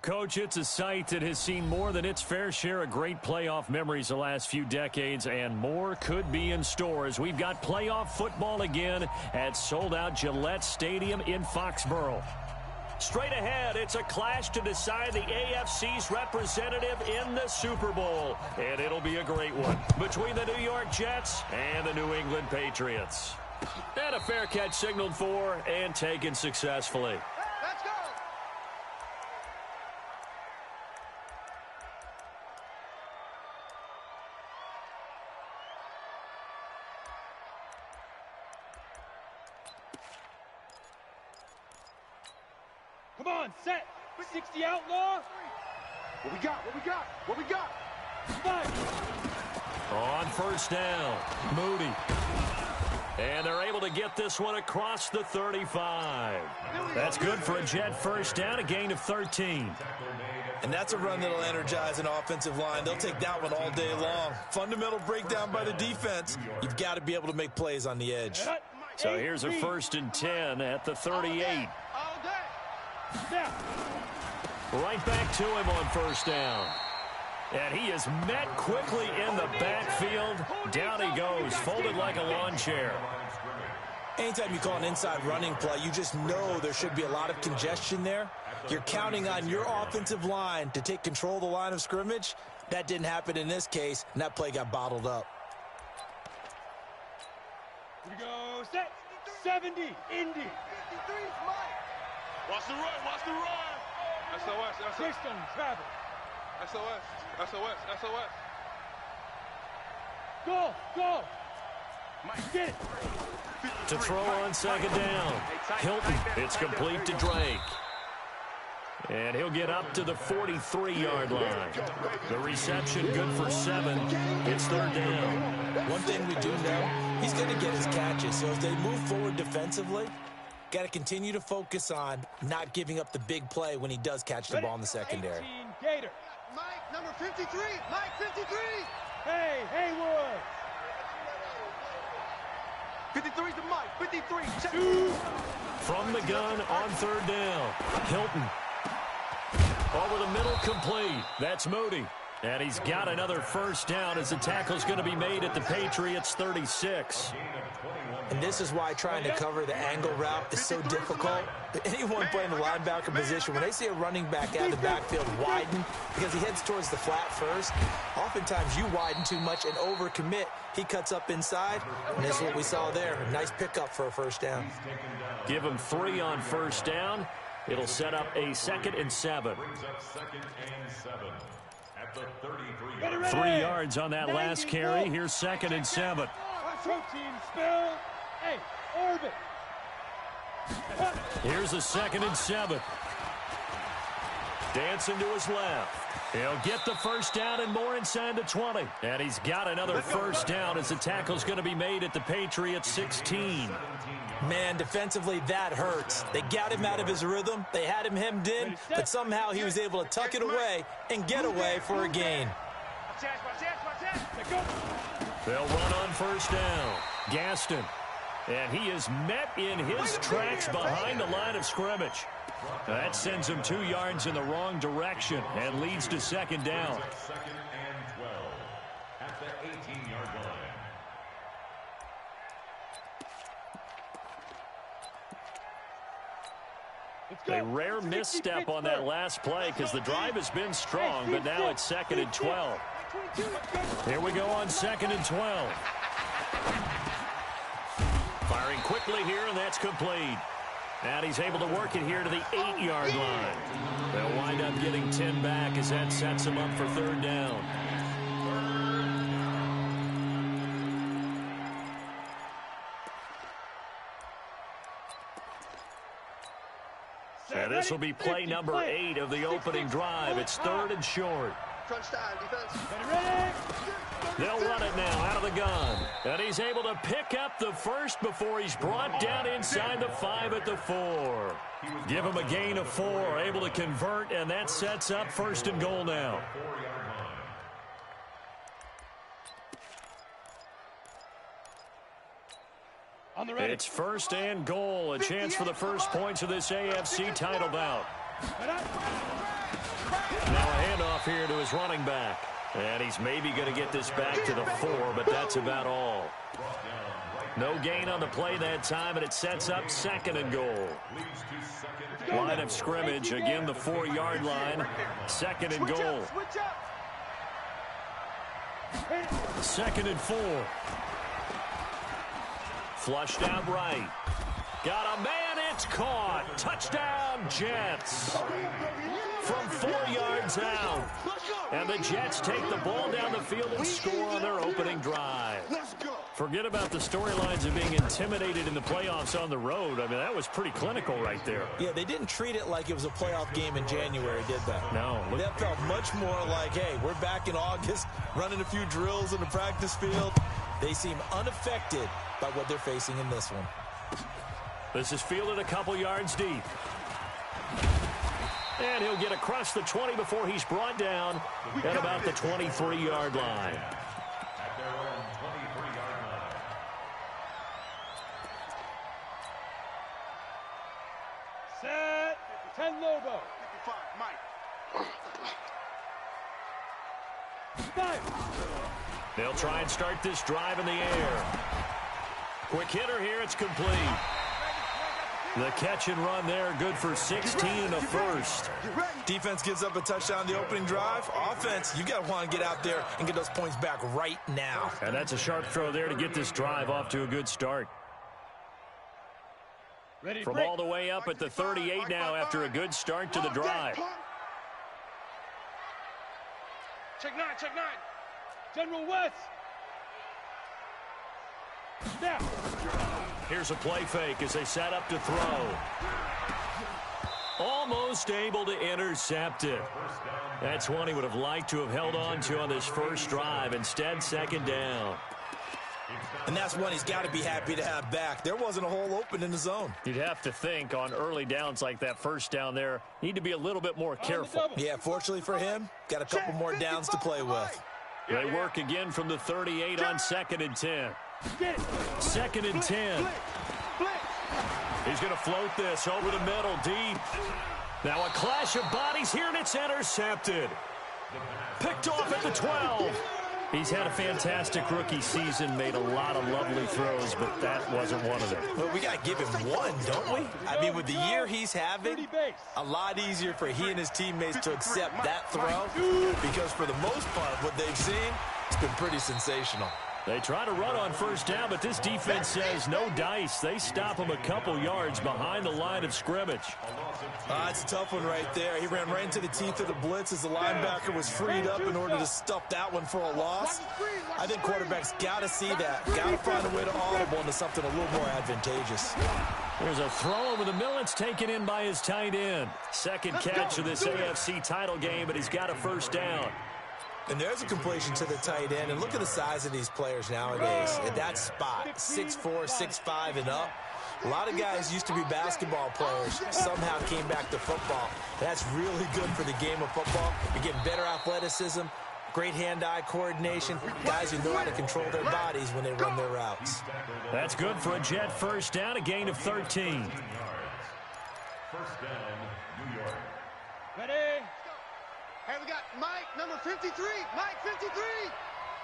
Coach, it's a site that has seen more than its fair share of great playoff memories the last few decades, and more could be in store as we've got playoff football again at sold-out Gillette Stadium in Foxborough. Straight ahead, it's a clash to decide the AFC's representative in the Super Bowl, and it'll be a great one between the New York Jets and the New England Patriots. And a fair catch signaled for and taken successfully. Come on, set. 60 outlaw. What we got? What we got? What we got? On first down, Moody. And they're able to get this one across the 35. That's good for a Jet first down, a gain of 13. And that's a run that'll energize an offensive line. They'll take that one all day long. Fundamental breakdown by the defense. You've got to be able to make plays on the edge. So here's a 1st and 10 at the 38. Right back to him on first down. And he is met quickly in the backfield. Down he goes, folded like a lawn chair. Anytime you call an inside running play, you just know there should be a lot of congestion there. You're counting on your offensive line to take control of the line of scrimmage. That didn't happen in this case, and that play got bottled up. Here we go, set. 70, Indy. Watch the run, watch the run. SOS, SOS. System, travel. SOS, SOS, SOS. Go. Get it. To throw on second down. Hilton, it's complete to Drake. And he'll get up to the 43-yard line. The reception good for 7. It's third down. One thing we do know, he's going to get his catches. So as they move forward defensively, got to continue to focus on not giving up the big play when he does catch the ball in the secondary. 18, Gator. Mike, number 53. Mike, 53. Hey, Haywood. 53's the Mike. 53. Check. From the gun on third down. Hilton. Over the middle, complete. That's Moody. And he's got another first down as the tackle's going to be made at the Patriots' 36. And this is why trying to cover the angle route is so difficult. Anyone playing the linebacker position, when they see a running back out of the backfield widen because he heads towards the flat first, oftentimes you widen too much and overcommit. He cuts up inside, and this is what we saw there. A nice pickup for a first down. Give him 3 on first down. It'll set up a 2nd and 7. 3 yards on that last carry. Here's 2nd and 7. Protein spill. Hey, orbit. Here's a 2nd and 7. Dancing to his left. He'll get the first down and more inside the 20. And he's got another first down as the tackle's going to be made at the Patriots' 16. Man, defensively, that hurts. They got him out of his rhythm. They had him hemmed in, but somehow he was able to tuck it away and get away for a gain. They'll run on first down. Gaston. And he is met in his tracks behind the line of scrimmage. That sends him 2 yards in the wrong direction and leads to second down. A rare misstep on that last play because the drive has been strong, but now it's 2nd and 12. Here we go on 2nd and 12. Firing quickly here, and that's complete. And he's able to work it here to the 8-yard line. They'll wind up getting 10 back as that sets him up for third down. And this will be play number 8 of the opening drive. It's 3rd and short. They'll run it now out of the gun. And he's able to pick up the first before he's brought down inside the 5 at the 4. Give him a gain of 4, able to convert, and that sets up 1st and goal now. It's 1st and goal, a chance for the first points of this AFC title bout. Now a handoff here to his running back. And he's maybe going to get this back to the 4, but that's about all. No gain on the play that time, and it sets up 2nd and goal. Line of scrimmage, again the 4-yard line. 2nd and goal. 2nd and 4. Flushed out right. Got a man, it's caught. Touchdown, Jets. From 4 yards out. And the Jets take the ball down the field and score on their opening drive. Forget about the storylines of being intimidated in the playoffs on the road. I mean, that was pretty clinical right there. Yeah, they didn't treat it like it was a playoff game in January, did they? No. That felt much more like, hey, we're back in August, running a few drills in the practice field. They seem unaffected by what they're facing in this one. This is fielded a couple yards deep. And he'll get across the 20 before he's brought down at about the 23-yard line. Set. 10 Lobo. 55, Mike. 5. They'll try and start this drive in the air. Quick hitter here. It's complete. The catch and run there, good for 16 and a first. Defense gives up a touchdown the opening drive. Offense, you got to want to get out there and get those points back right now. And that's a sharp throw there to get this drive off to a good start. Ready From all the way up at the 38 now after a good start to the drive. Check 9, check 9. General West. Snap. Here's a play fake as they set up to throw. Almost able to intercept it. That's one he would have liked to have held on to on this first drive. Instead, 2nd down. And that's one he's got to be happy to have back. There wasn't a hole open in the zone. You'd have to think on early downs like that first down there, need to be a little bit more careful. Yeah, fortunately for him, got a couple more downs to play with. They work again from the 38 on 2nd and 10. 2nd and 10. He's going to float this over the middle, deep. Now a clash of bodies here, and it's intercepted. Picked off at the 12. He's had a fantastic rookie season, made a lot of lovely throws, but that wasn't one of them. Well, we got to give him one, don't we? I mean, with the year he's having, a lot easier for he and his teammates to accept that throw, because for the most part, what they've seen, it's been pretty sensational. They try to run on first down, but this defense says no dice. They stop him a couple yards behind the line of scrimmage. It's a tough one right there. He ran right into the teeth of the blitz as the linebacker was freed up in order to stuff that one for a loss. I think quarterbacks got to see that. Got to find a way to audible into something a little more advantageous. There's a throw over the middle. It's taken in by his tight end. Second catch of this AFC title game, but he's got a first down. And there's a completion to the tight end. And look at the size of these players nowadays. At that spot, 6'4", 6'5", and up. A lot of guys used to be basketball players, somehow came back to football. That's really good for the game of football. You're getting better athleticism, great hand-eye coordination, guys who know how to control their bodies when they run their routes. That's good for a Jet first down, a gain of 13. First down, New York. Ready. Hey, we got Mike, number 53. Mike, 53.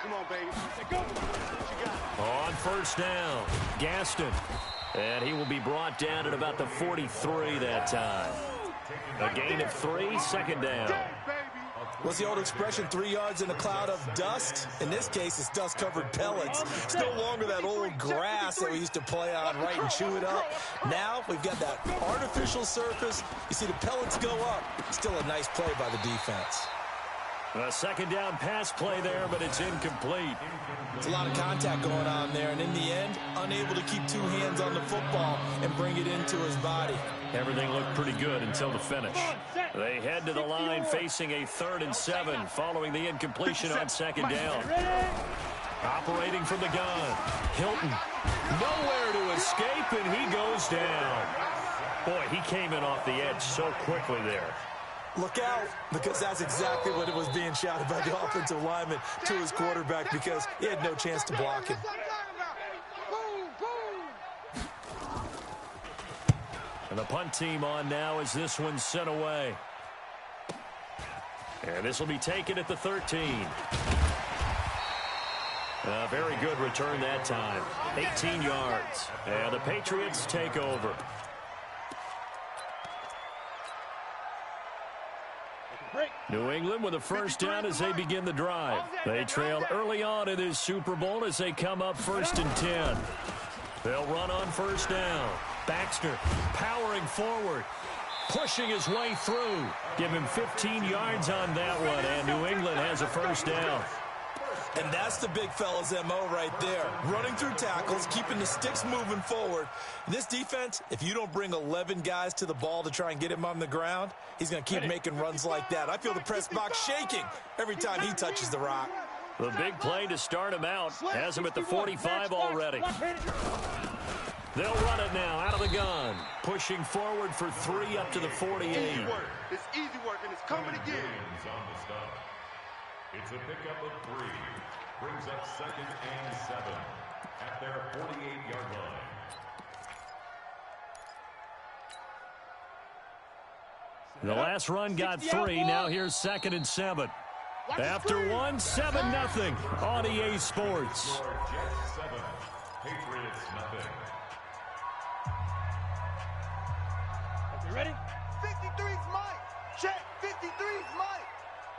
Come on, baby. Let's go. What you got? On first down, Gaston. And he will be brought down at about the 43 that time. A gain of 3, 2nd down. What's the old expression, 3 yards in a cloud of dust? In this case, it's dust-covered pellets. It's no longer that old grass that we used to play on, right, and chew it up. Now we've got that artificial surface. You see the pellets go up. Still a nice play by the defense. A 2nd down pass play there, but it's incomplete. It's a lot of contact going on there, and in the end, unable to keep 2 hands on the football and bring it into his body. Everything looked pretty good until the finish. They head to the line facing a 3rd and 7 following the incompletion on 2nd down. Operating from the gun, Hilton nowhere to escape, and he goes down. Boy, he came in off the edge so quickly there. Look out, because that's exactly what it was being shouted by the offensive lineman to his quarterback, because he had no chance to block him. And And the punt team on now as this one's sent away. And this will be taken at the 13. A very good return that time. 18 yards. And the Patriots take over. New England with a first down as they begin the drive. They trail early on in this Super Bowl as they come up 1st and 10. They'll run on first down. Baxter powering forward, pushing his way through. Give him 15 yards on that one, and New England has a first down. And that's the big fella's MO right there. Running through tackles, keeping the sticks moving forward. This defense, if you don't bring 11 guys to the ball to try and get him on the ground, he's going to keep making runs like that. I feel the press box shaking every time he touches the rock. The big play to start him out has him at the 45 already. They'll run it now out of the gun. Pushing forward for 3 up to the 48. Easy work. It's easy work, and it's coming again. It's a pickup of 3. Brings up 2nd and 7 at their 48-yard line. The last run got 3. Now here's 2nd and 7. After 1, 7-0 on EA Sports. Jets 7, Patriots nothing. You ready? 53's Mike. Check. 53's Mike.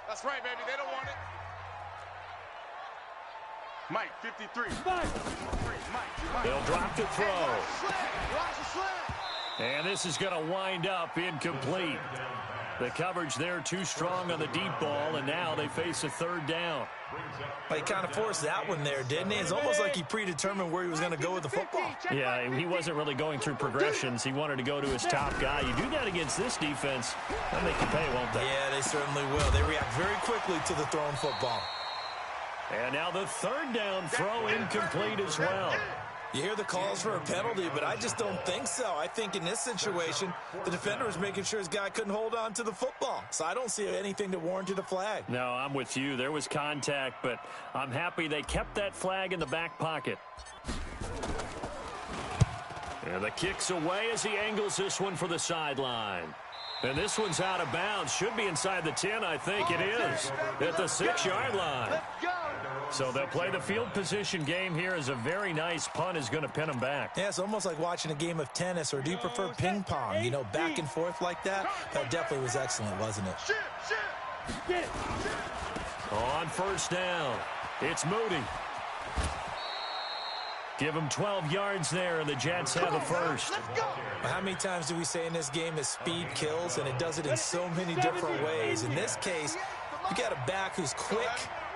That's right, baby. They don't want it. Mike, 53. Mike. They'll drop to throw. Watch the slant. And this is going to wind up incomplete. The coverage there too strong on the deep ball, and now they face a 3rd down. He kind of forced that one there, didn't he? It's almost like he predetermined where he was going to go with the football. Yeah, he wasn't really going through progressions. He wanted to go to his top guy. You do that against this defense, they'll make you pay, won't they? Yeah, they certainly will. They react very quickly to the thrown football. And now the 3rd down throw incomplete as well. You hear the calls for a penalty, but I just don't think so. I think in this situation, the defender was making sure his guy couldn't hold on to the football. So I don't see anything that warranted a flag. No, I'm with you. There was contact, but I'm happy they kept that flag in the back pocket. And the kick's away as he angles this one for the sideline. And this one's out of bounds. Should be inside the 10, I think it is. At the 6-yard line. So they'll play the field position game here as a very nice punt is going to pin them back. Yeah, it's almost like watching a game of tennis, or do you prefer ping pong? You know, back and forth like that? That definitely was excellent, wasn't it? On first down, it's Moody. Give him 12 yards there, and the Jets have the first. How many times do we say in this game that speed kills, and it does it in so many different ways? In this case, you got a back who's quick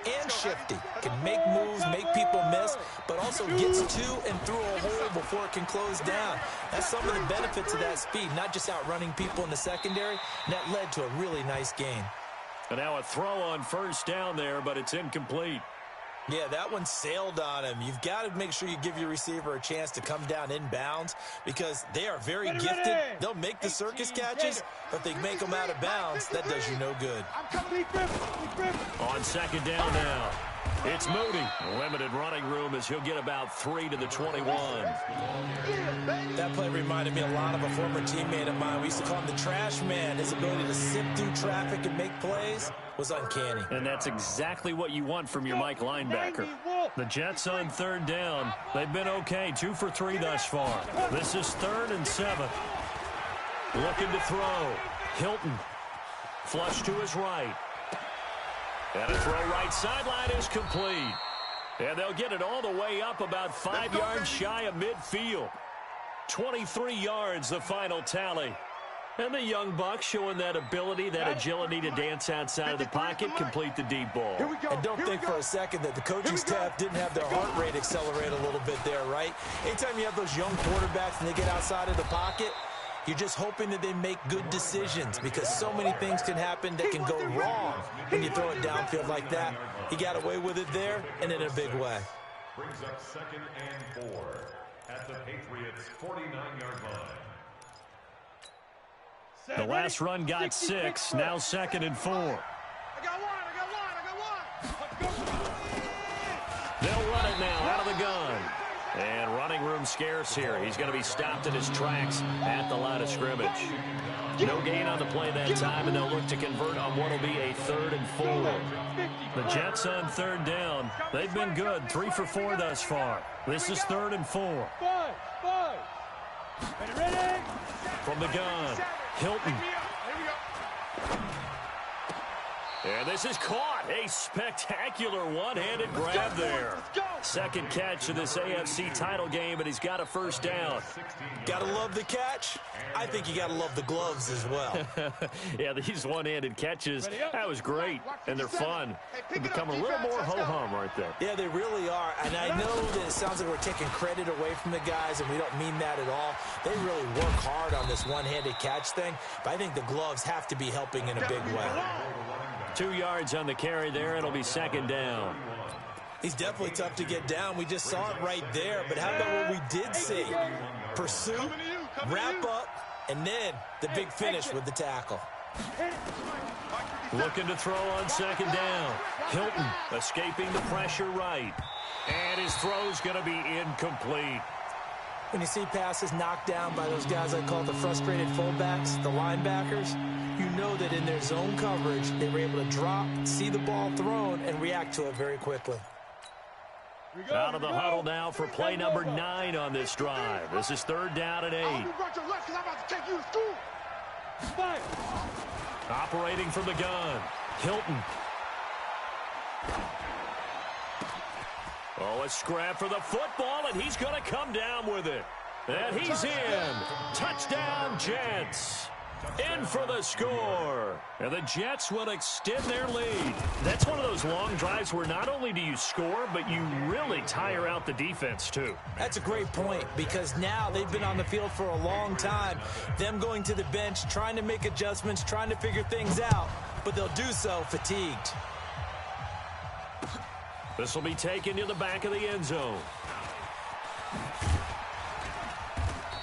and shifty, can make moves, make people miss, but also gets to and through a hole before it can close down. That's some of the benefits of that speed, not just outrunning people in the secondary, and that led to a really nice game. And now a throw on first down there, but it's incomplete. Yeah, that one sailed on him. You've got to make sure you give your receiver a chance to come down inbounds because they are very gifted. They'll make the circus catches, but they make them out of bounds. That does you no good. On 2nd down now, it's Moody. Limited running room as he'll get about 3 to the 21. That play reminded me a lot of a former teammate of mine. We used to call him the trash man. His ability to sift through traffic and make plays was uncanny. And that's exactly what you want from your Mike linebacker. The Jets on 3rd down. They've been okay, 2 for 3 thus far. This is 3rd and 7. Looking to throw. Hilton. Flush to his right. And a throw right sideline is complete. And they'll get it all the way up about 5 yards shy of midfield. 23 yards, the final tally. And the young buck showing that ability, that agility to dance outside of the pocket, complete the deep ball. And don't think for a second that the coaching staff didn't have their heart rate accelerate a little bit there, right? Anytime you have those young quarterbacks and they get outside of the pocket, you're just hoping that they make good decisions because so many things can happen that can go wrong when you throw it downfield like that. He got away with it there and in a big way. Brings up 2nd and 4 at the Patriots' 49-yard line. The last run got 6, now 2nd and 4. I got one. They'll run it now out of the gun. And running running room scarce here. He's going to be stopped in his tracks at the line of scrimmage. No gain on the play that time, and they'll look to convert on what will be a 3rd and 4. The Jets on 3rd down. They've been good, 3 for 4 thus far. This is 3rd and 4. Ready? From the gun, Hilton. And this is caught. A spectacular one-handed grab there. Second catch of this AFC title game, and he's got a first down. Gotta love the catch. I think you gotta love the gloves as well. Yeah, these one-handed catches, that was great, and they're fun. They become a little more ho-hum right there. Yeah, they really are, and I know that it sounds like we're taking credit away from the guys, and we don't mean that at all. They really work hard on this one-handed catch thing, but I think the gloves have to be helping in a big way. 2 yards on the carry there. It'll be 2nd down. He's definitely tough to get down. We just saw it right there, but how about what we did see? Pursuit, wrap up, and then the big finish with the tackle. Looking to throw on 2nd down. Hilton escaping the pressure right. And his throw's going to be incomplete. When you see passes knocked down by those guys I call the frustrated fullbacks, the linebackers, you know that in their zone coverage, they were able to drop, see the ball thrown, and react to it very quickly. Out of the huddle now for play number 9 on this drive. This is 3rd down and 8. Operating from the gun, Hilton. Oh, a scrap for the football, and he's going to come down with it. And he's in. Touchdown, Jets. In for the score. And the Jets will extend their lead. That's one of those long drives where not only do you score, but you really tire out the defense, too. That's a great point, because now they've been on the field for a long time. Them going to the bench, trying to make adjustments, trying to figure things out, but they'll do so fatigued. This will be taken to the back of the end zone.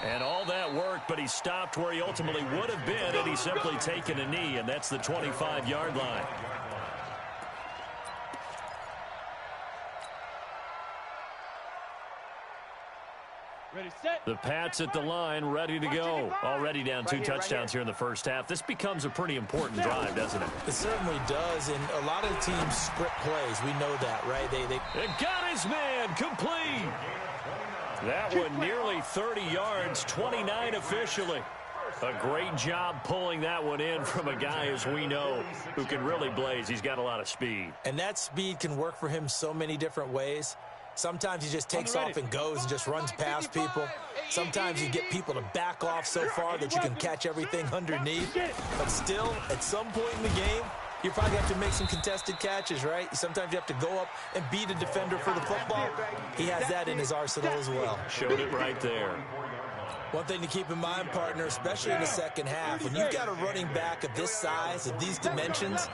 And all that work, but he stopped where he ultimately would have been had he simply taken a knee, and that's the 25-yard line. Ready, set. The Pats at the line, ready to go. Already down 2 touchdowns here in the first half. This becomes a pretty important drive, doesn't it? It certainly does, and a lot of teams script plays. We know that, right? They got his man, complete. That one nearly 30 yards, 29 officially. A great job pulling that one in from a guy, as we know, who can really blaze. He's got a lot of speed. And that speed can work for him so many different ways. Sometimes he just takes off and goes and just runs past people. Sometimes you get people to back off so far that you can catch everything underneath. But still, at some point in the game, you probably have to make some contested catches, right? Sometimes you have to go up and beat a defender for the football. He has that in his arsenal as well. Showed it right there. One thing to keep in mind, partner, especially in the second half, when you've got a running back of this size, of these dimensions,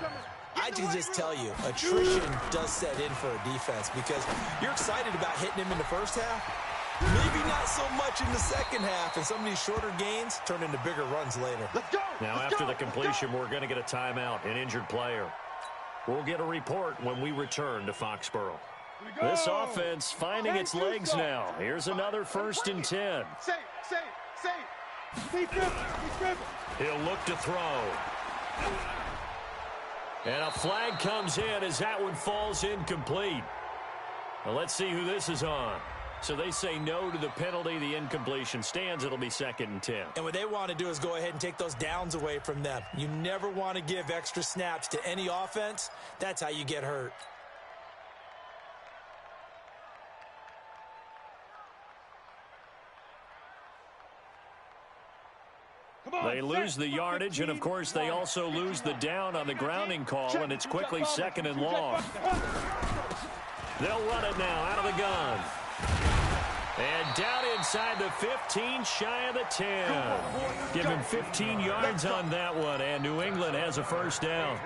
I can just tell you, attrition does set in for a defense, because you're excited about hitting him in the first half. Maybe not so much in the second half, and some of these shorter gains turn into bigger runs later. Now, after the completion, we're going to get a timeout, an injured player. We'll get a report when we return to Foxborough. This offense finding its legs now. Here's another 1st and 10. He'll look to throw. And a flag comes in as that one falls incomplete. Well, let's see who this is on. So they say no to the penalty. The incompletion stands. It'll be 2nd and 10. And what they want to do is go ahead and take those downs away from them. You never want to give extra snaps to any offense. That's how you get hurt. They lose the yardage, and, of course, they also lose the down on the grounding call, and it's quickly 2nd and long. They'll run it now out of the gun. And down inside the 15, shy of the 10. Give him 15 yards on that one, and New England has a first down.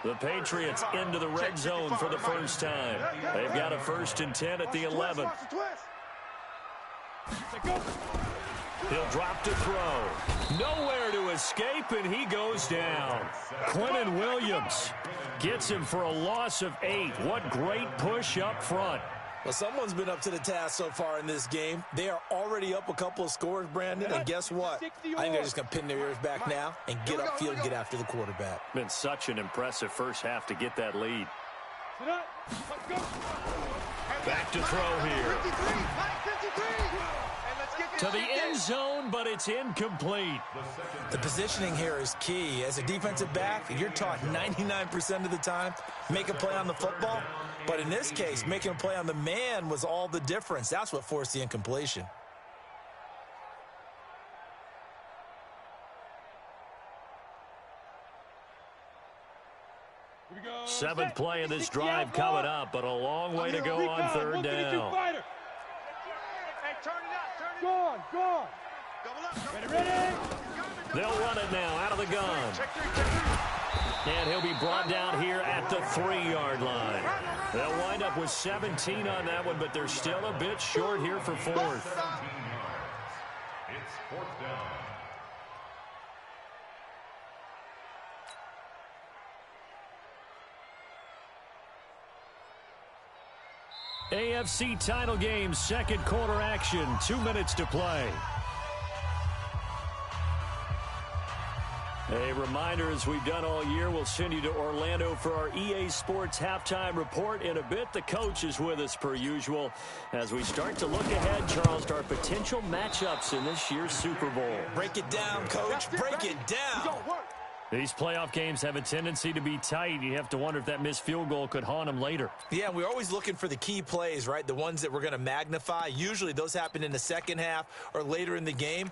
The Patriots into the red zone for the first time. They've got a 1st and 10 at the 11. He'll drop to throw. Nowhere to escape, and he goes down. Quentin Williams gets him for a loss of 8. What great push up front. Well, someone's been up to the task so far in this game. They are already up a couple of scores, Brandon, and guess what? I think they're just going to pin their ears back now and get upfield and get after the quarterback. Been such an impressive first half to get that lead. Back to throw here. To the end zone, but it's incomplete. The positioning here is key. As a defensive back, you're taught 99% of the time, make a play on the football. But in this case, making a play on the man was all the difference. That's what forced the incompletion. Seventh play of this drive coming up, but a long way to go on third down. Go on. Ready. They'll run it now out of the gun. And he'll be brought down here at the 3-yard line. They'll wind up with 17 on that one, but they're still a bit short here for fourth. It's fourth down. AFC title game, second quarter action, 2 minutes to play. A reminder, as we've done all year, we'll send you to Orlando for our EA Sports halftime report. In a bit, the coach is with us per usual as we start to look ahead, Charles, to our potential matchups in this year's Super Bowl. Break it down, Coach. Break it down. These playoff games have a tendency to be tight. You have to wonder if that missed field goal could haunt them later. Yeah, we're always looking for the key plays, right? The ones that we're going to magnify. Usually those happen in the second half or later in the game.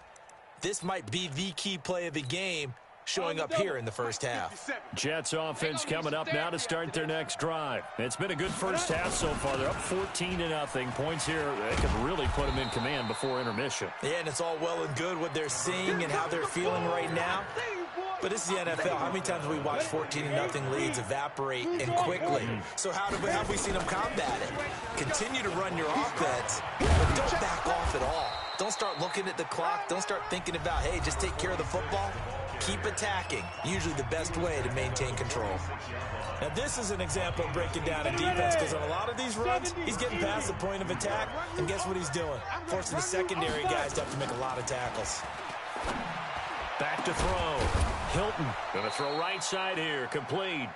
This might be the key play of the game showing up here in the first half. Jets offense coming up now to start their next drive. It's been a good first half so far. They're up 14-0. Points here, they could really put them in command before intermission. Yeah, and it's all well and good what they're seeing and how they're feeling right now. But this is the NFL. How many times have we watched 14-0 leads evaporate and quickly? So how have we seen them combat it? Continue to run your offense, but don't back off at all. Don't start looking at the clock. Don't start thinking about, hey, just take care of the football. Keep attacking. Usually the best way to maintain control. Now, this is an example of breaking down a defense because on a lot of these runs, he's getting past the point of attack, and guess what he's doing? Forcing the secondary guys to have to make a lot of tackles. Back to throw. Hilton going to throw right side here. Complete.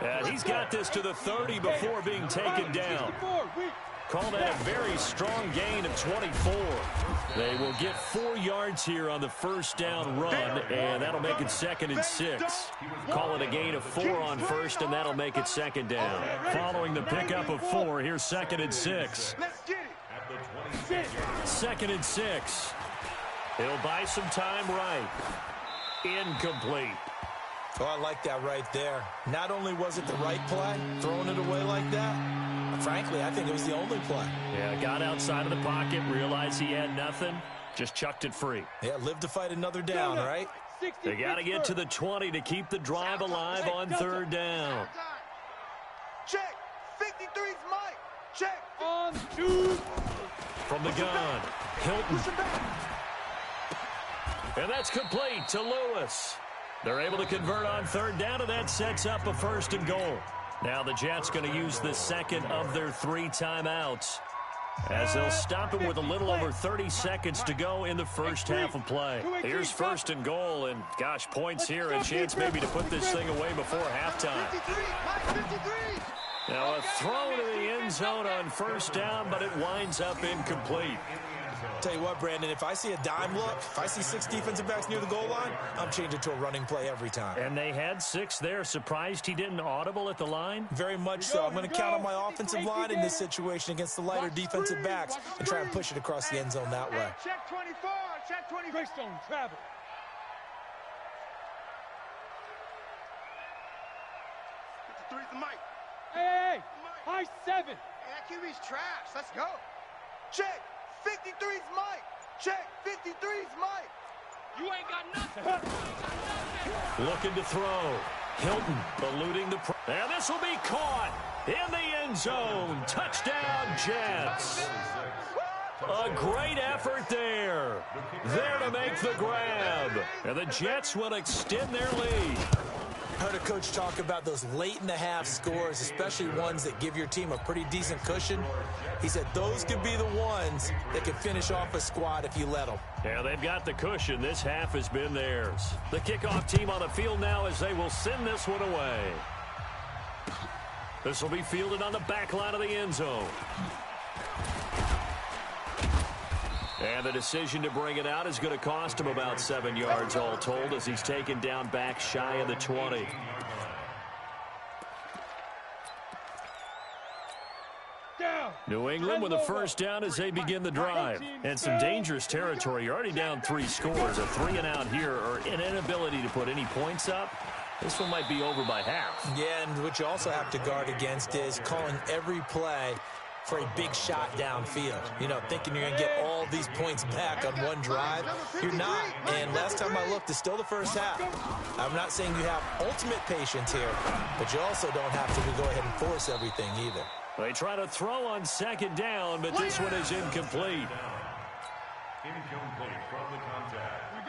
And he's got this to the 30 before being taken down. Call that a very strong gain of 24. They will get 4 yards here on the first down run, and that'll make it 2nd and 6. Call it a gain of 4 on first, and that'll make it 2nd down. Following the pickup of 4, here's 2nd and 6. 2nd and 6. He'll buy some time right. Incomplete. Oh, I like that right there. Not only was it the right play, throwing it away like that, frankly, I think it was the only play. Yeah, got outside of the pocket, realized he had nothing, just chucked it free. Yeah, live to fight another down, right? They got to get to the 20 to keep the drive alive on third down. Check. 53's Mike. Check. On 2. From the gun, Hilton. And that's complete to Lewis. They're able to convert on third down, and that sets up a 1st and goal. Now the Jets going to use the second of their 3 timeouts as they'll stop him with a little over 30 seconds to go in the first half of play. Here's 1st and goal, and gosh, points here, a chance maybe to put this thing away before halftime. Now a throw to the end zone on 1st down, but it winds up incomplete. Tell you what, Brandon, if I see a dime look, if I see 6 defensive backs near the goal line, I'm changing to a running play every time. And they had 6 there. Surprised he didn't audible at the line? Very much so. I'm going to count on my offensive line in this situation against the lighter defensive backs and try and push it across the end zone that way. Check 24. Check 24. Greystone, travel. Three's the Mike. Hey, high 7. Hey, that QB's trash. Let's go. Check. 53's Mike. Check. 53's Mike. You ain't got nothing. Looking to throw. Hilton eluding the... And this will be caught in the end zone. Touchdown, Jets. A great effort there. There to make the grab. And the Jets will extend their lead. I heard a coach talk about those late-in-the-half scores, especially ones that give your team a pretty decent cushion. He said those could be the ones that can finish off a squad if you let them. Yeah, they've got the cushion. This half has been theirs. The kickoff team on the field now as they will send this one away. This will be fielded on the back line of the end zone. And the decision to bring it out is going to cost him about 7 yards all told as he's taken down back shy of the 20. New England with a first down as they begin the drive. And some dangerous territory. You're already down 3 scores. A 3 and out here or an inability to put any points up. This one might be over by half. Yeah, and what you also have to guard against is calling every play for a big shot downfield. You know, thinking you're going to get all these points back on one drive. You're not. And last time I looked, it's still the first half. I'm not saying you have ultimate patience here, but you also don't have to go ahead and force everything either. They try to throw on second down, but this one is incomplete.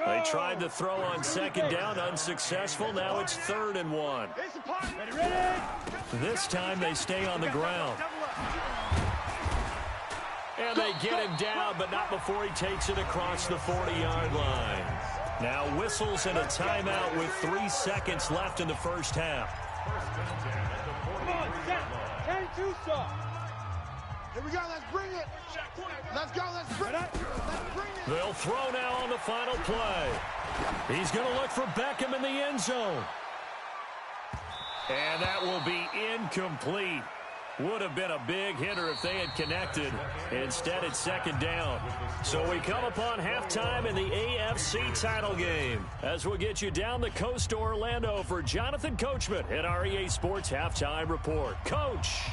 They tried to throw on second down, unsuccessful. Now it's 3rd and 1. This time they stay on the ground. And they get him down, but not before he takes it across the 40-yard line. Now whistles and a timeout with 3 seconds left in the first half. Come on, set. 10-2 stop. Here we go, let's bring it. Let's go, let's bring it. Let's bring it. They'll throw now on the final play. He's going to look for Beckham in the end zone. And that will be incomplete. Would have been a big hitter if they had connected. Instead, it's second down. So we come upon halftime in the AFC title game as we'll get you down the coast to Orlando for Jonathan Coachman at our EA Sports Halftime Report. Coach,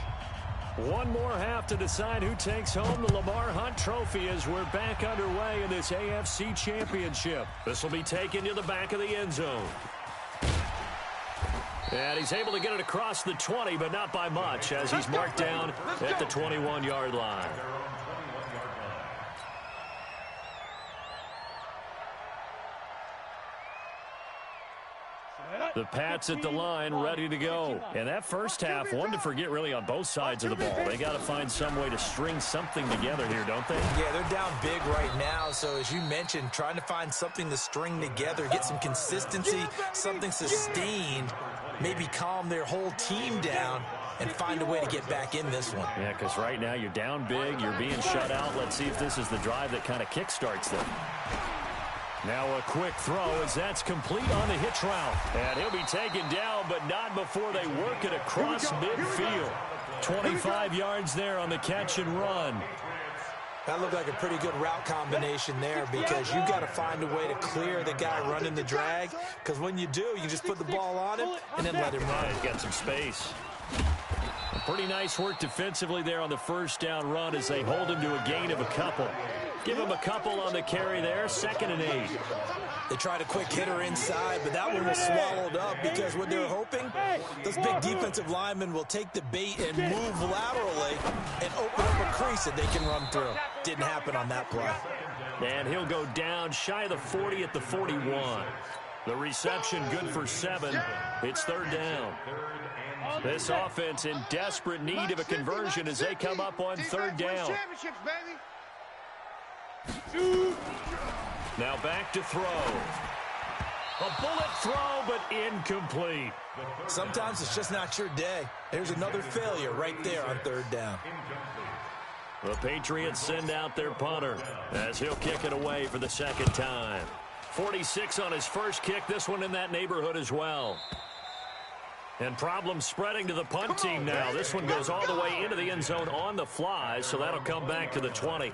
one more half to decide who takes home the Lamar Hunt Trophy as we're back underway in this AFC Championship. This will be taken to the back of the end zone. And he's able to get it across the 20, but not by much, as he's marked down at the 21-yard line. The Pats at the line, ready to go. And that first half, one to forget really on both sides of the ball. They got to find some way to string something together here, don't they? Yeah, they're down big right now. So as you mentioned, trying to find something to string together, get some consistency, something sustained, maybe calm their whole team down and find a way to get back in this one. Yeah, because right now you're down big, you're being shut out. Let's see if this is the drive that kind of kickstarts them. Now a quick throw as that's complete on the hitch route. And he'll be taken down, but not before they work it across midfield. 25 yards there on the catch and run. That looked like a pretty good route combination there because you've got to find a way to clear the guy running the drag. Because when you do, you just put the ball on him and then let him run. He's got some space. Pretty nice work defensively there on the first down run as they hold him to a gain of a couple. Give him a couple on the carry there, 2nd and 8. They tried a quick hitter inside, but that one was swallowed up because what they're hoping, those big defensive linemen will take the bait and move laterally and open up a crease that they can run through. Didn't happen on that play. And he'll go down shy of the 40 at the 41. The reception good for 7. It's 3rd down. This offense in desperate need of a conversion as they come up on 3rd down. Now back to throw. A bullet throw, but incomplete. Sometimes it's just not your day. There's another failure right there on 3rd down. The Patriots send out their punter as he'll kick it away for the 2nd time. 46 on his first kick, this one in that neighborhood as well. And problems spreading to the punt team now. This one goes all the way into the end zone on the fly, so that'll come back to the 20.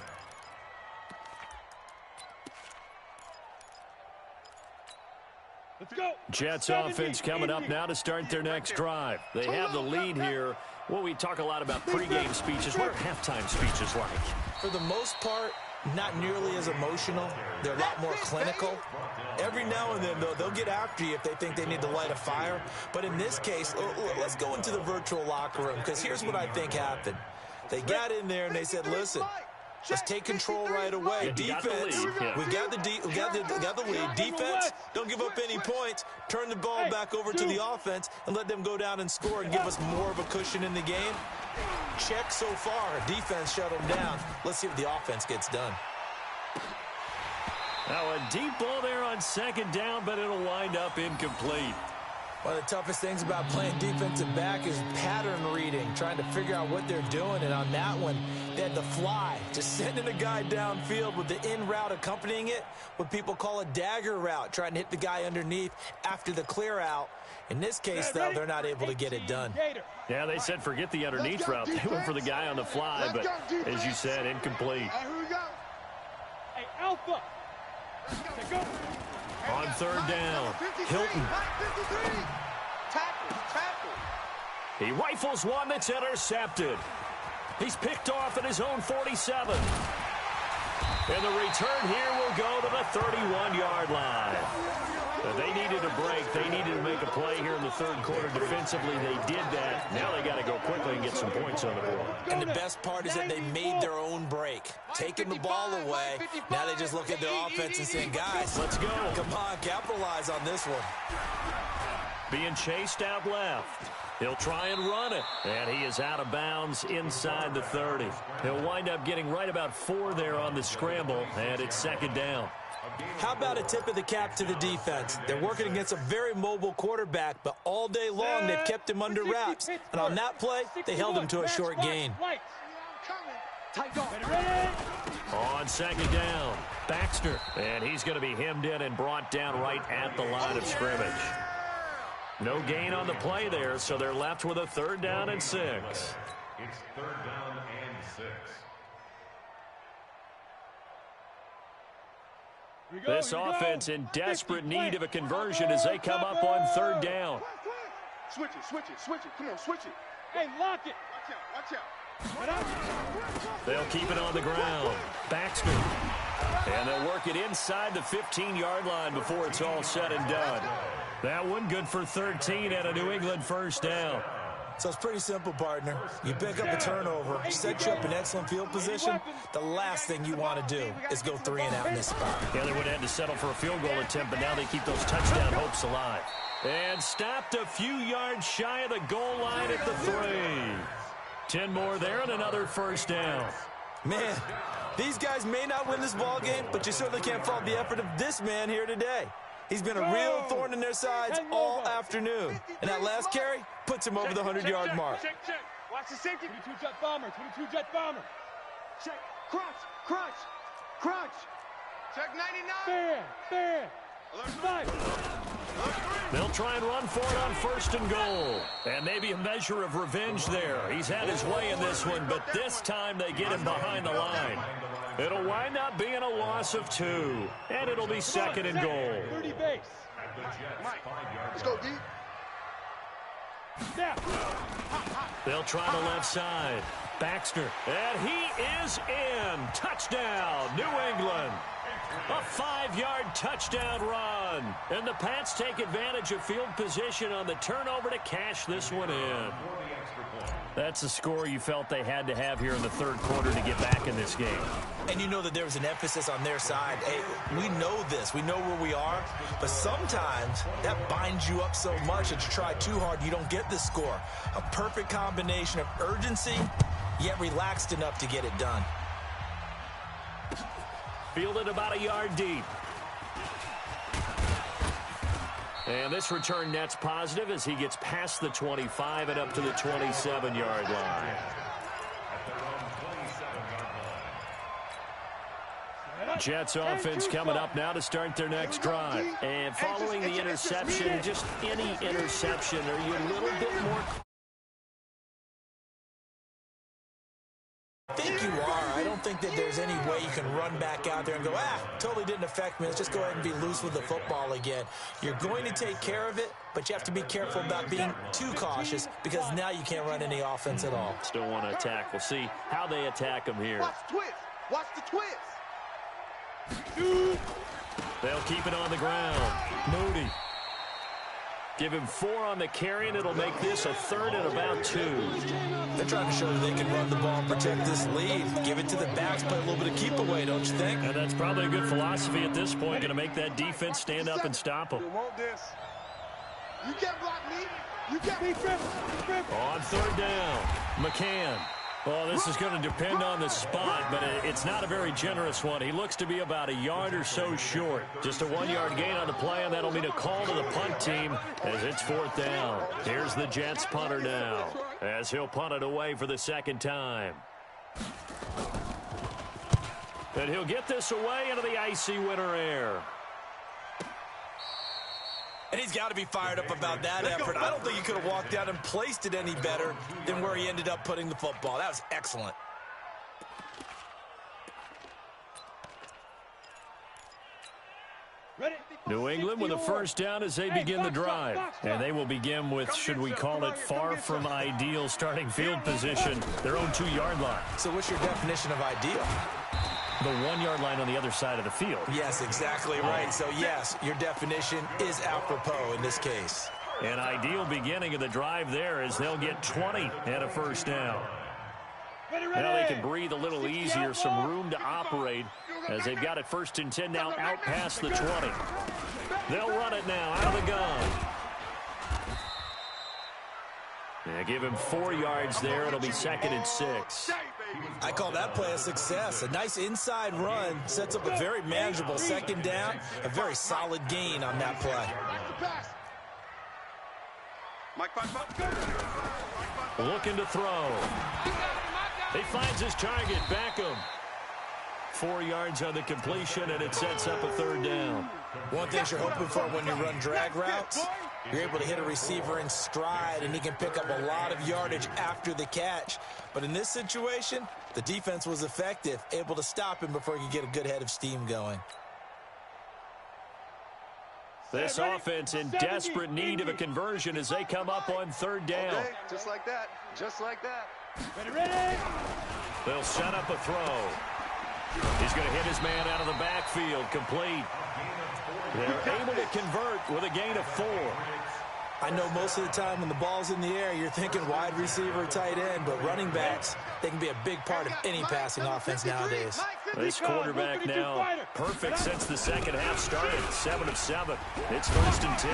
Let's go. Jets offense coming up now to start their next drive. They have the lead here. Well, we talk a lot about pregame speeches. What are halftime speeches like? For the most part, not nearly as emotional. They're a lot more clinical. Every now and then, though, they'll get after you if they think they need to light a fire. But in this case, let's go into the virtual locker room because here's what I think happened. They got in there and they said, listen, Let's take control right away. Defense, we got the lead. Defense, don't give up any points. Turn the ball back over to the offense and let them go down and score and give us more of a cushion in the game. Check so far. Defense shut them down. Let's see what the offense gets done. Now a deep ball there on second down, but it'll wind up incomplete. One of the toughest things about playing defensive back is pattern reading, trying to figure out what they're doing. And on that one, they had the fly, just sending a guy downfield with the in route accompanying it, what people call a dagger route, trying to hit the guy underneath after the clear out. In this case, though, they're not able to get it done. Yeah, they said forget the underneath route. They went for the guy on the fly, but as you said, incomplete. Here we go. Hey, Alpha. Go. On third down, Hilton. He rifles one that's intercepted. He's picked off at his own 47. And the return here will go to the 31-yard line. They needed a break. They needed to make a play here in the third quarter. Defensively, they did that. Now they got to go quickly and get some points on the board. And the best part is that they made their own break, taking the ball away. Now they just look at their offense and saying, guys, let's go. Come on, capitalize on this one. Being chased out left. He'll try and run it. And he is out of bounds inside the 30. He'll wind up getting right about 4 there on the scramble, and it's second down. How about a tip of the cap to the defense? They're working against a very mobile quarterback, but all day long they've kept him under wraps. And on that play, they held him to a short gain. On second down, Baxter. And he's going to be hemmed in and brought down right at the line of scrimmage. No gain on the play there, so they're left with a third down and 6. It's third down and 6. This offense in desperate need of a conversion as they come up on third down. Switch it. Come on, switch it. Hey, lock it. Watch out. They'll keep it on the ground. Baxter. And they'll work it inside the 15-yard line before it's all said and done. That one good for 13 and a New England first down. So it's pretty simple, partner. You pick up a turnover, set you up in excellent field position. The last thing you want to do is go 3 and out in this spot. Yeah, they would have had to settle for a field goal attempt, but now they keep those touchdown hopes alive. And stopped a few yards shy of the goal line at the 3. 10 more there and another first down. Man, these guys may not win this ball game, but you certainly can't fault the effort of this man here today. He's been a real thorn in their sides all afternoon. And that last carry puts him over the 100-yard mark. Check. Watch the safety. 22 jet bomber. Check. Crunch. Check 99. Fair. They'll try and run for it on first and goal. And maybe a measure of revenge there. He's had his way in this one, but this time they get him behind the line. It'll wind up being a loss of 2. And it'll be second and goal. 30 base. Mike, let's go deep. Snap. They'll try the left side. Baxter. And he is in. Touchdown, New England. A 5-yard touchdown run. And the Pats take advantage of field position on the turnover to cash this one in. That's a score you felt they had to have here in the third quarter to get back in this game. And you know that there was an emphasis on their side. Hey, we know this. We know where we are. But sometimes that binds you up so much that you try too hard, you don't get the score. A perfect combination of urgency, yet relaxed enough to get it done. Fielded about a yard deep. And this return net's positive as he gets past the 25 and up to the 27-yard line. Jets offense coming up now to start their next drive. And following the interception, just any interception, are you a little bit more... I think you are. I don't think that there's any way you can run back out there and go, totally didn't affect me. Let's just go ahead and be loose with the football again. You're going to take care of it, but you have to be careful about being too cautious because now you can't run any offense at all. Still want to attack. We'll see how they attack them here. Watch the twist. They'll keep it on the ground. Moody. Give him 4 on the carry, and it'll make this a 3rd and about 2. They're trying to show that they can run the ball and protect this lead. Give it to the backs, play a little bit of keep away, don't you think? And that's probably a good philosophy at this point, going to make that defense stand up and stop them. You want this? You can't block me. You can't be tripping. On 3rd down, McCann. Well, this is going to depend on the spot, but it's not a very generous one. He looks to be about a yard or so short. Just a 1-yard gain on the play, and that'll mean a call to the punt team as it's 4th down. Here's the Jets punter now, as he'll punt it away for the 2nd time. And he'll get this away into the icy winter air. And he's got to be fired up about that effort. I don't think he could have walked out and placed it any better than where he ended up putting the football. That was excellent. New England with a 1st down as they begin the drive. And they will begin with, should we call it, far from ideal starting field position, their own 2-yard line. So what's your definition of ideal? The 1-yard line on the other side of the field. Yes, exactly right. So, yes, your definition is apropos in this case. An ideal beginning of the drive there as they'll get 20 and a 1st down. Now they can breathe a little easier, some room to operate as they've got it 1st and 10 now out past the 20. They'll run it now out of the gun. Yeah, give him 4 yards there. It'll be 2nd and 6. I call that play a success. A nice inside run sets up a very manageable 2nd down. A very solid gain on that play. Looking to throw. He finds his target, Beckham. 4 yards on the completion, and it sets up a 3rd down. One thing you're hoping for when you run drag routes, you're able to hit a receiver in stride, and he can pick up a lot of yardage after the catch. But in this situation, the defense was effective, able to stop him before he could get a good head of steam going. This offense in desperate need of a conversion as they come up on 3rd down. Okay, just like that. Just like that. Ready. They'll set up a throw. He's going to hit his man out of the backfield, complete. They're able to convert with a gain of 4. I know most of the time when the ball's in the air, you're thinking wide receiver, tight end, but running backs, they can be a big part of any passing offense nowadays. This quarterback now perfect since the 2nd half started, 7 of 7. It's 1st and 10.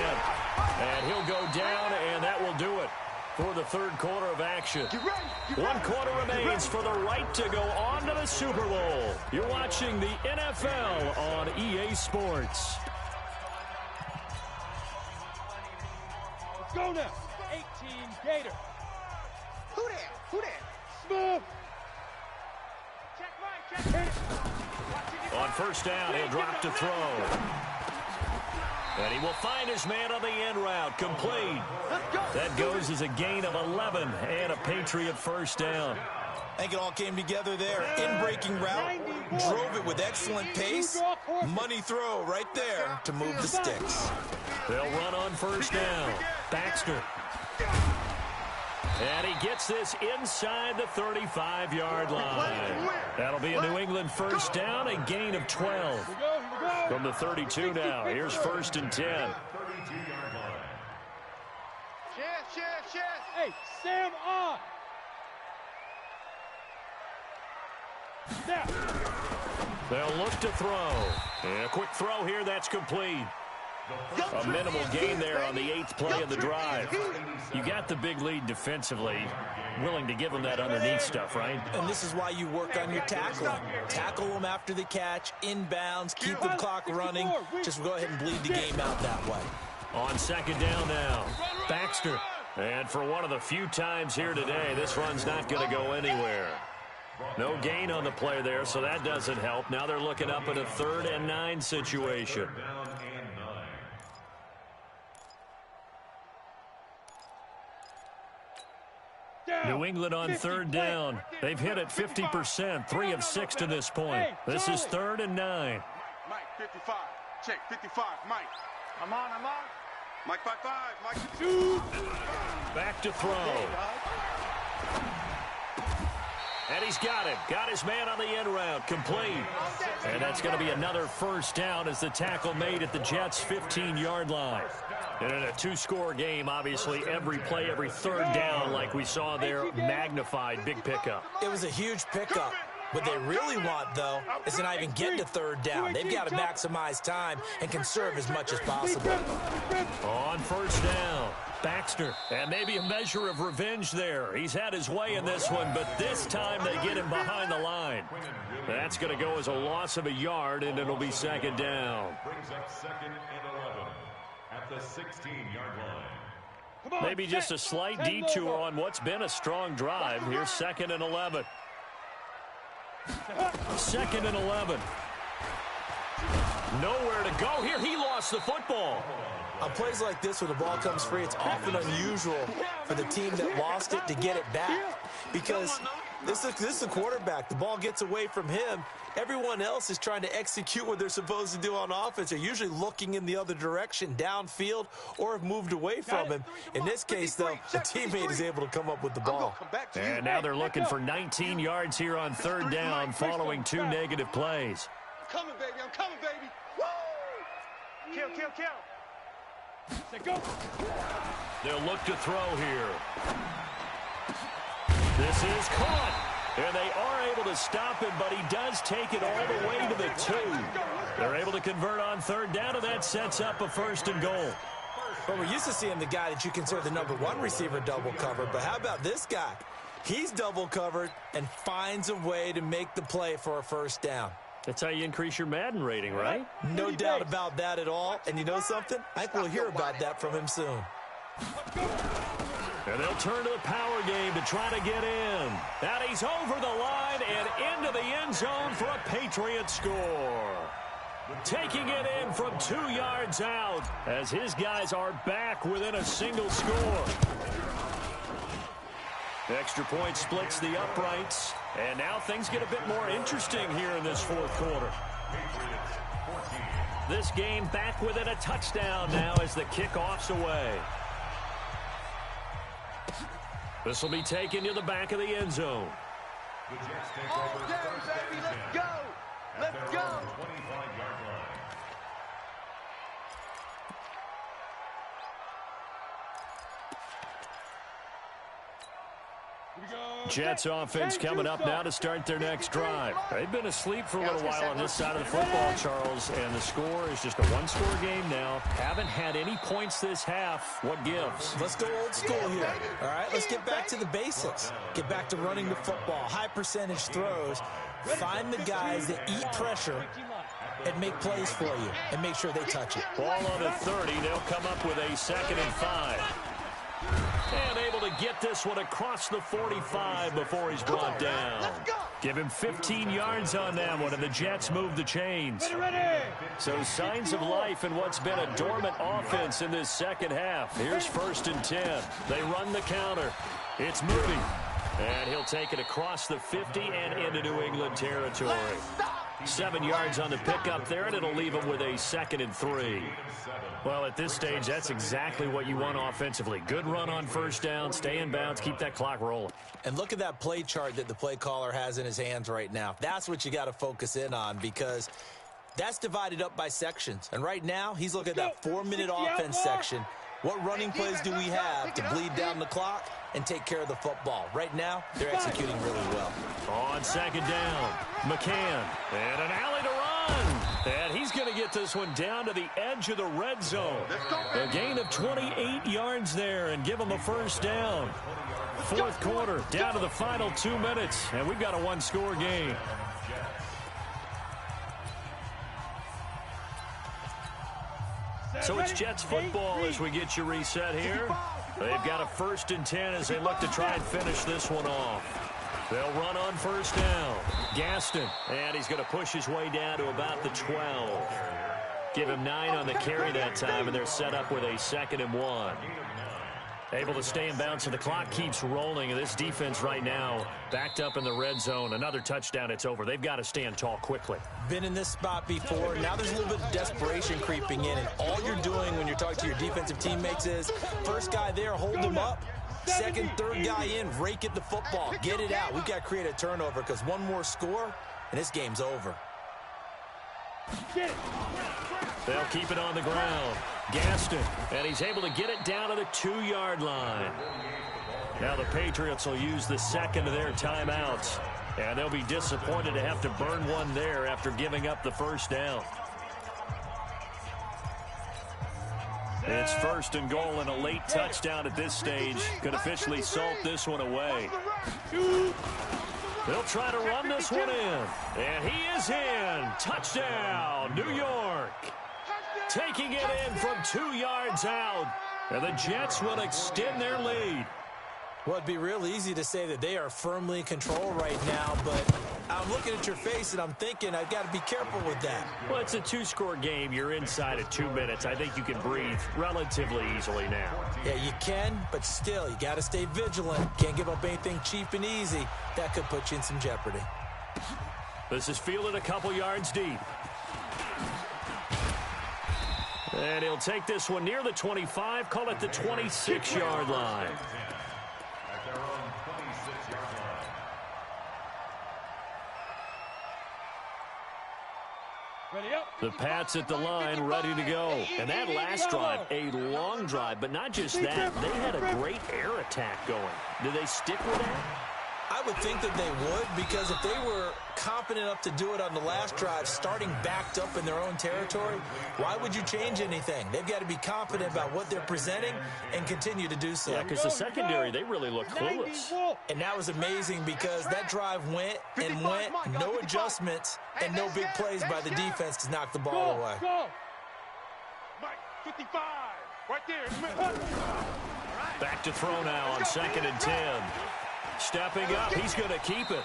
And he'll go down, and that will do it for the 3rd quarter of action. 1 quarter remains for the right to go on to the Super Bowl. You're watching the NFL on EA Sports. Let's go now. 18 Gator. Who that? Who that? Smooth. On 1st down, he'll drop to throw. And he will find his man on the end route, complete. That goes as a gain of 11 and a Patriot 1st down. I think it all came together there. In-breaking route, drove it with excellent pace. Money throw right there to move the sticks. They'll run on 1st down. Baxter. And he gets this inside the 35-yard line. That'll be a New England 1st down, a gain of 12. From the 32 now, here's 1st and 10. Chance. Hey, Sam on. Snap. They'll look to throw. And a quick throw here, that's complete. A minimal gain there on the 8th play of the drive. You got the big lead defensively, willing to give them that underneath stuff, right? And this is why you work on your tackling. Tackle them after the catch, inbounds, keep the clock running. Just go ahead and bleed the game out that way. On 2nd down now, Baxter. And for one of the few times here today, this run's not going to go anywhere. No gain on the play there, so that doesn't help. Now they're looking up at a 3rd and 9 situation. New England on 3rd down. They've hit it 50%, 3 of 6 to this point. This is 3rd and 9. Mike, 55. Check, 55. Mike. I'm on. Mike, 5-5. Mike, 2. Back to throw. And he's got him. Got his man on the end route. Complete. And that's going to be another first down as the tackle made at the Jets' 15-yard line. And in a two-score game, obviously, every play, every third down, like we saw there, magnified. Big pickup. It was a huge pickup. What they really want, though, is to not even get to third down. They've got to maximize time and conserve as much as possible. On first down, Baxter. And maybe a measure of revenge there. He's had his way in this one, but this time they get him behind the line. That's going to go as a loss of a yard, and it'll be second down. Brings up 2nd and 11 at the 16-yard line. Maybe just a slight detour on what's been a strong drive. Here's 2nd and 11. 2nd and 11. Nowhere to go here. He lost the football. On plays like this, when the ball comes free, it's often unusual for the team that lost it to get it back. Because this is the quarterback. The ball gets away from him. Everyone else is trying to execute what they're supposed to do on offense. They're usually looking in the other direction, downfield, or have moved away from him. In this case, though, the teammate is able to come up with the ball. And now they're looking for 19 yards here on third down following 2 negative plays. I'm coming, baby. I'm coming, baby. Woo! Kill, kill, kill. Say go. They'll look to throw here. This is caught. And they are able to stop him, but he does take it all the way to the 2. They're able to convert on third down, and that sets up a 1st and goal. But we're used to seeing the guy that you consider the #1 receiver double covered. But how about this guy? He's double covered and finds a way to make the play for a 1st down. That's how you increase your Madden rating, right? No doubt about that at all. And you know something? I think we'll hear about that from him soon. And they'll turn to the power game to try to get in. And he's over the line and into the end zone for a Patriot score. Taking it in from 2 yards out as his guys are back within a single score. Extra point splits the uprights. And now things get a bit more interesting here in this 4th quarter. This game back within a touchdown now as the kickoff's away. This will be taken to the back of the end zone. The Jets take over All day, baby. Let's go. Let's go. 25-yard line. Jets offense coming up now to start their next drive. They've been asleep for a little while on this side of the football, Charles, and the score is just a 1-score game now. Haven't had any points this half. What gives? Let's go old school here. All right, let's get back to the basics. Get back to running the football, high percentage throws. Find the guys that eat pressure and make plays for you and make sure they touch it. Ball on the 30. They'll come up with a 2nd and 5. And able to get this one across the 45 before he's brought down. Give him 15 yards on that one, and the Jets move the chains. So signs of life in what's been a dormant offense in this second half. Here's 1st and 10. They run the counter. It's moving. And he'll take it across the 50 and into New England territory. 7 yards on the pickup there, and it'll leave him with a 2nd and 3. Well, at this stage, that's exactly what you want offensively. Good run on first down, stay in bounds, keep that clock rolling. And look at that play chart that the play caller has in his hands right now. That's what you got to focus in on because that's divided up by sections. And right now, he's looking at that 4-minute offense section. What running plays do we have to bleed down the clock and take care of the football? Right now, they're executing really well. On 2nd down, McCann, and an alley to run. And he's going to get this one down to the edge of the red zone. A gain of 28 yards there and give him a 1st down. 4th quarter, down to the final 2 minutes, and we've got a 1-score game. So it's Jets football as we get you reset here. They've got a 1st and 10 as they look to try and finish this one off. They'll run on 1st down. Gaston, and he's going to push his way down to about the 12. Give him 9 on the carry that time, and they're set up with a 2nd and 1. Able to stay in bounds, so the clock keeps rolling. And this defense right now backed up in the red zone. Another touchdown, it's over. They've got to stand tall quickly. Been in this spot before. Now there's a little bit of desperation creeping in. And all you're doing when you're talking to your defensive teammates is, first guy there, hold him up. Second, third guy in, rake at the football. Get it out. We've got to create a turnover because one more score, and this game's over. They'll keep it on the ground. Gaston, and he's able to get it down to the 2-yard line. Now the Patriots will use the second of their timeouts, and they'll be disappointed to have to burn one there after giving up the first down. It's first and goal, and a late touchdown at this stage could officially salt this one away. They'll try to run this one in, and he is in. Touchdown, New York. Taking it in from 2 yards out, and the Jets will extend their lead. Well, it'd be real easy to say that they are firmly in control right now, but I'm looking at your face and I'm thinking I've got to be careful with that. Well, it's a 2-score game. You're inside of 2 minutes. I think you can breathe relatively easily now. Yeah, you can, but still, you got to stay vigilant. Can't give up anything cheap and easy. That could put you in some jeopardy. This is fielded a couple yards deep. And he'll take this one near the 25, call it the 26-yard line. The Pats at the line, ready to go. And that last drive, a long drive, but not just that. They had a great air attack going. Do they stick with that? I would think that they would, because if they were confident enough to do it on the last drive, starting backed up in their own territory, why would you change anything? They've got to be confident about what they're presenting and continue to do so. Yeah, because the secondary, they really look clueless. And that was amazing because that drive went and went, no adjustments, and no big plays by the defense to knock the ball away. Mike, 55, right there. Back to throw now on 2nd and 10. Stepping up, he's going to keep it.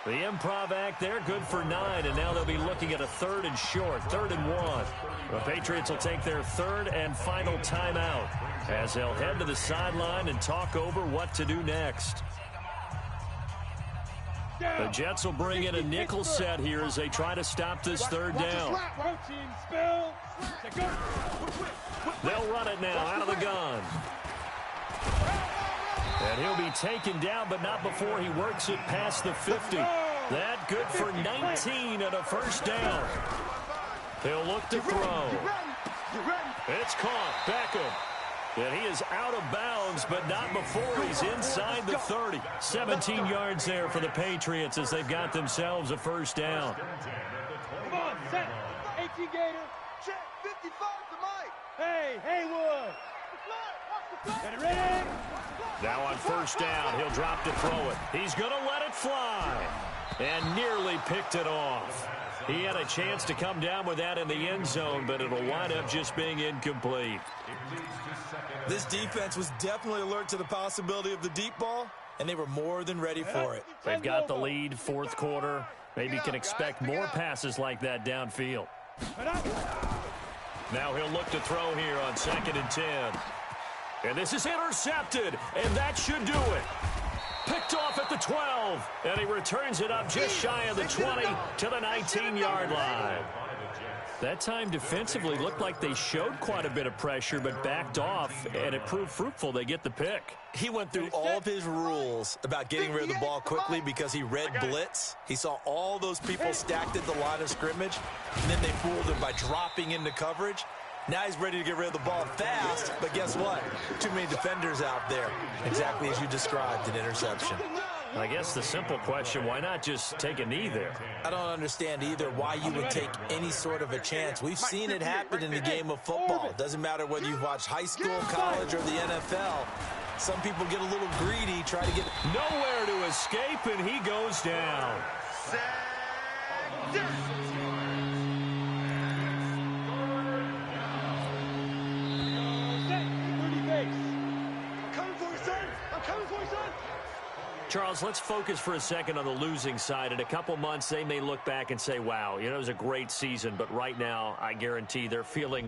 The improv act there, good for 9, and now they'll be looking at a 3rd and short, 3rd and 1. The Patriots will take their 3rd and final timeout as they'll head to the sideline and talk over what to do next. The Jets will bring in a nickel set here as they try to stop this 3rd down. They'll run it now out of the gun. And he'll be taken down, but not before he works it past the 50. That good for 19 and a first down. He'll look to throw. It's caught. Beckham. And he is out of bounds, but not before he's inside the 30. 17 yards there for the Patriots as they've got themselves a first down. Come on, set. 18 Gator. Check, 55 to Mike. Hey, Haywood. Get it ready. Now on first down, he'll drop to throw it. He's going to let it fly. And nearly picked it off. He had a chance to come down with that in the end zone, but it'll wind up just being incomplete. This defense was definitely alert to the possibility of the deep ball, and they were more than ready for it. They've got the lead, 4th quarter. Maybe can expect more passes like that downfield. Now he'll look to throw here on 2nd and 10. And this is intercepted, and that should do it. Picked off at the 12, and he returns it up just shy of the 20 to the 19-yard line. That time defensively looked like they showed quite a bit of pressure, but backed off, and it proved fruitful. They get the pick. He went through all of his rules about getting rid of the ball quickly because he read blitz. He saw all those people stacked at the line of scrimmage, and then they fooled him by dropping into coverage. Now he's ready to get rid of the ball fast, but guess what? Too many defenders out there. Exactly as you described, an interception. I guess the simple question, why not just take a knee there? I don't understand either why you would take any sort of a chance. We've seen it happen in the game of football. It doesn't matter whether you've watched high school, college, or the NFL. Some people get a little greedy, try to get nowhere to escape, and he goes down. Charles, let's focus for a second on the losing side. In a couple months, they may look back and say, wow, it was a great season. But right now, I guarantee they're feeling